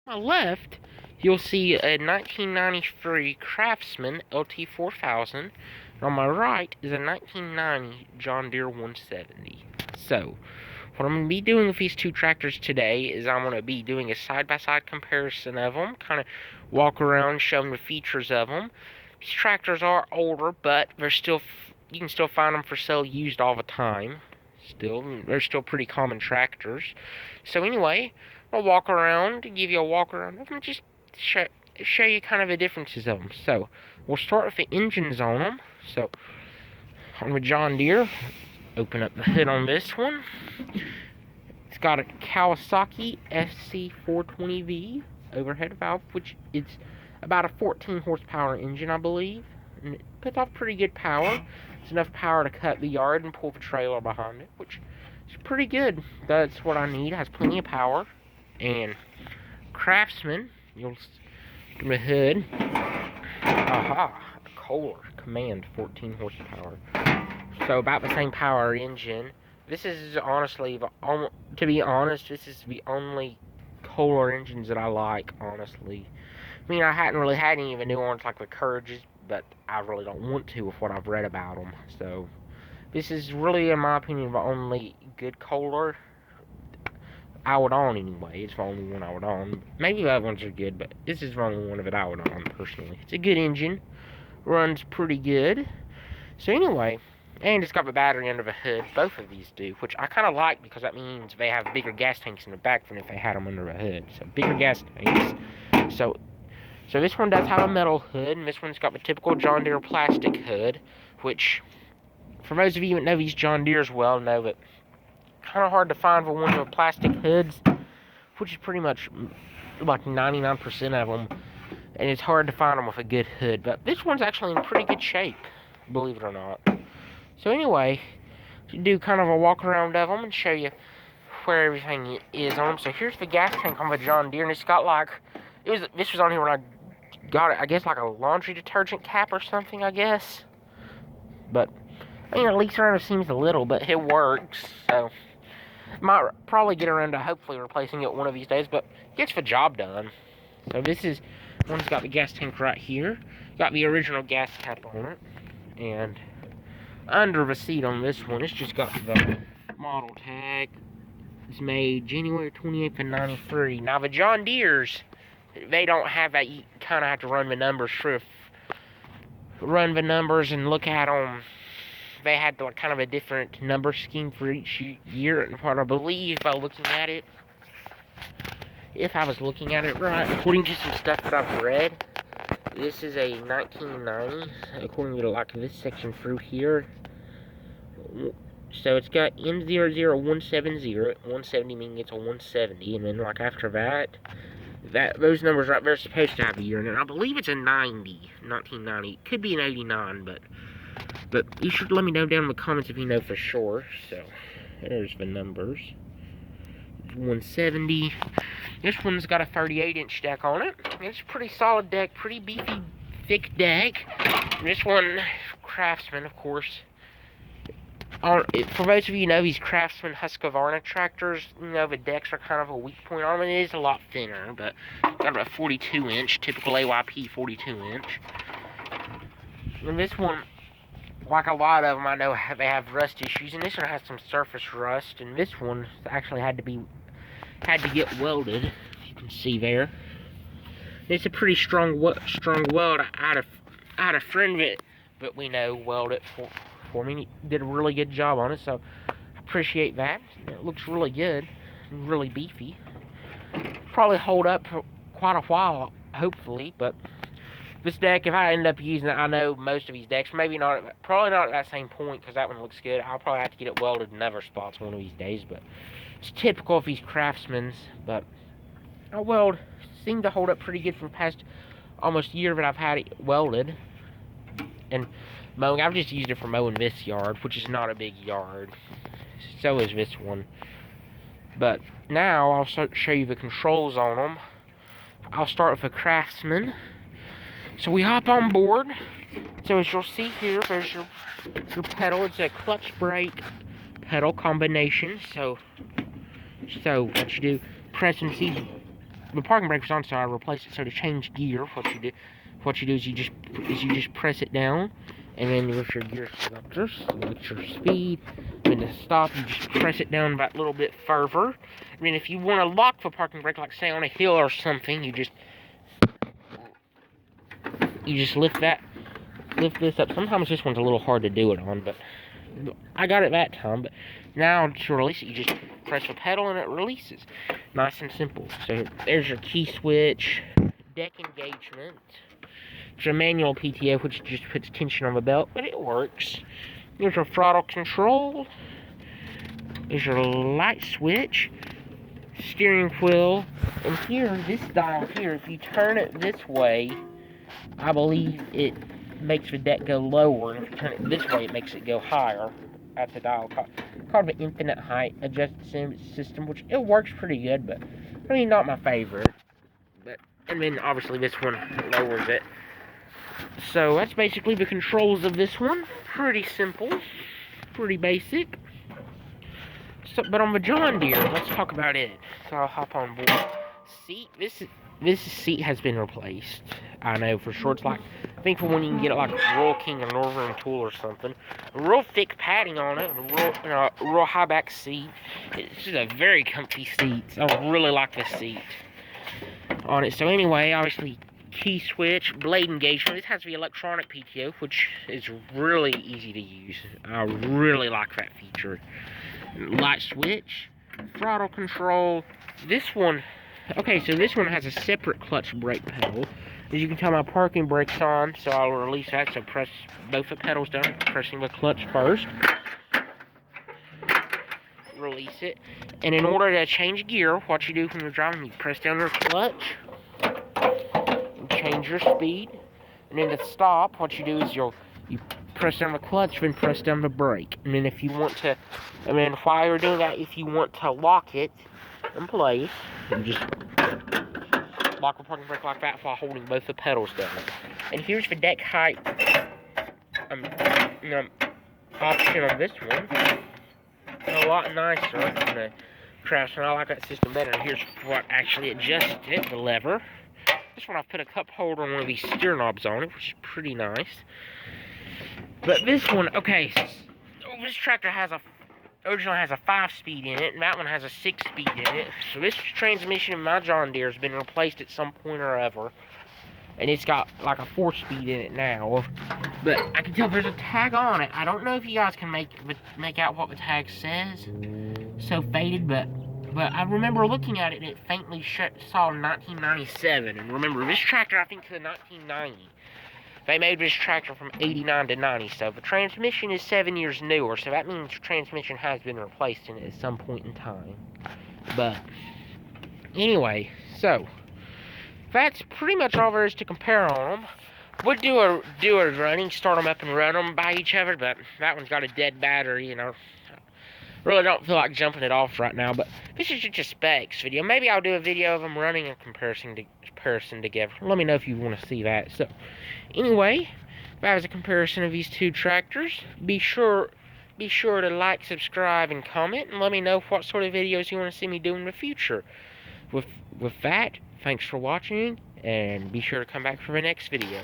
On my left, you'll see a 1993 Craftsman LT4000. And on my right is a 1990 John Deere 170. So, what I'm going to be doing with these two tractors today is I'm going to be doing a side-by-side comparison of them, kind of walk around showing the features of them. These tractors are older, but they're still, you can still find them for sale used all the time. They're still pretty common tractors. So anyway, I'll walk around, give you a walk around of them, just show you kind of the differences of them. So, we'll start with the engines on them. So, on the John Deere, open up the hood on this one. It's got a Kawasaki SC420V overhead valve, which is about a 14 horsepower engine, I believe. And it puts off pretty good power. It's enough power to cut the yard and pull the trailer behind it, which is pretty good. That's what I need. It has plenty of power. And Craftsman, you'll open the hood. Aha, Kohler Command 14 horsepower. So about the same power engine. This is honestly, to be honest, this is the only Kohler engines that I like, honestly. I mean, I hadn't really had any of the new ones like the Courages, but I really don't want to with what I've read about them. So, this is really, in my opinion, the only good Kohler I would own anyway. It's the only one I would own. Maybe the other ones are good, but this is the only one of it I would own, personally. It's a good engine. Runs pretty good. So anyway, and it's got the battery under the hood. Both of these do, which I kind of like because that means they have bigger gas tanks in the back than if they had them under the hood. So bigger gas tanks. So this one does have a metal hood, and this one's got the typical John Deere plastic hood, which, for those of you that know these John Deeres well, know that kind of hard to find the ones with plastic hoods, which is pretty much like 99% of them, and it's hard to find them with a good hood. But this one's actually in pretty good shape, believe it or not. So anyway, to do kind of a walk around of them and show you where everything is on them. So here's the gas tank on the John Deere, and it's got like, this was on here when I got it, I guess like a laundry detergent cap or something, I guess. But, I mean, it leaks around, it seems a little, but it works, so might probably get around to hopefully replacing it one of these days, but gets the job done. So this is, one's got the gas tank right here, got the original gas cap on it, and under the seat on this one, it's just got the model tag. It's made January 28th of 93. Now the John Deere's, they don't have that. You kind of have to run the numbers and look at them. They had like kind of a different number scheme for each year, and what I believe by looking at it, if I was looking at it right, according to some stuff that I've read, this is a 1990, according to like this section through here. So it's got N00170, 170 meaning it's a 170, and then like after that, those numbers right there are supposed to have a year in it. I believe it's a 1990. It could be an 89, but you should let me know down in the comments if you know for sure. So, there's the numbers. 170. This one's got a 38-inch deck on it. It's a pretty solid deck, pretty beefy, thick deck. This one, Craftsman, of course. For those of you who know these Craftsman Husqvarna tractors, you know the decks are kind of a weak point on them. It is a lot thinner, but got a 42-inch, typical AYP 42-inch. And this one, like a lot of them, I know they have rust issues, and this one has some surface rust, and this one actually had to get welded, as you can see there. It's a pretty strong weld. I had a friend that we know welded it for me. He did a really good job on it, so I appreciate that. It looks really good, and really beefy. Probably hold up for quite a while, hopefully, but this deck, if I end up using it, I know most of these decks, probably not at that same point, because that one looks good. I'll probably have to get it welded in other spots one of these days, but it's typical of these Craftsmans. But seem to hold up pretty good for the past almost year that I've had it welded. And mowing, I've just used it for mowing this yard, which is not a big yard. So is this one. But now I'll show you the controls on them. I'll start with the Craftsman. So we hop on board. So as you'll see here, there's your pedal. It's a clutch brake pedal combination. So what you do, press and see the parking brake was on, so I replaced it. So to change gear, what you do is you just press it down, and then with your gear selectors, with your speed, and to stop, you just press it down about a little bit further. And then if you want to lock the parking brake, like say on a hill or something, you just lift this up. Sometimes this one's a little hard to do it on, but I got it that time. But now to release it, you just press the pedal and it releases. Nice and simple. So there's your key switch, deck engagement. It's a manual PTO, which just puts tension on the belt, but it works. There's your throttle control. There's your light switch, steering wheel, and here, this dial here, if you turn it this way, I believe it makes the deck go lower, and if you turn it this way, it makes it go higher at the dial. Called the infinite height adjustment system, which it works pretty good, but I mean, not my favorite. But and then obviously this one lowers it. So that's basically the controls of this one. Pretty simple, pretty basic. So, but on the John Deere, let's talk about it. So I'll hop on board. Seat. This seat has been replaced. I know for sure. It's like, I think for when you can get it like Royal King or Northern Tool or something. A real thick padding on it, and a real high back seat. It's just a very comfy seat. I really like this seat on it. So anyway, obviously key switch, blade engagement. This has the electronic PTO, which is really easy to use. I really like that feature. Light switch, throttle control. This one, okay, so this one has a separate clutch brake pedal. As you can tell, my parking brake's on, so I'll release that. So press both the pedals down, pressing the clutch first. Release it. And in order to change gear, what you do when you're driving, you press down your clutch, and change your speed. And then to stop, what you do is you press down the clutch, then press down the brake. And then if you want to, and then while you're doing that, if you want to lock it in place, you just lock the parking brake like that while holding both the pedals down. And here's the deck height option on this one. A lot nicer than the Craftsman. I like that system better. And here's what actually adjusts it, the lever. This one I've put a cup holder on one of these steer knobs on it, which is pretty nice. But this one, okay, this tractor originally has a 5-speed in it, and that one has a 6-speed in it. So this transmission in my John Deere has been replaced at some point or ever, and it's got like a 4-speed in it now. But I can tell there's a tag on it. I don't know if you guys can make out what the tag says. So faded, but I remember looking at it and it faintly saw 1997. And remember, this tractor, I think, to the 1990. They made this tractor from 89 to 90, so the transmission is 7 years newer, so that means the transmission has been replaced in it at some point in time. But, anyway, so, that's pretty much all there is to compare on them. We'll do a running, start them up and run them by each other, but that one's got a dead battery, you know. Really don't feel like jumping it off right now, but this is just a specs video. Maybe I'll do a video of them running in comparison together. Let me know if you want to see that. So, anyway, that was a comparison of these two tractors. Be sure to like, subscribe, and comment, and let me know what sort of videos you want to see me do in the future. With that, thanks for watching, and be sure to come back for the next video.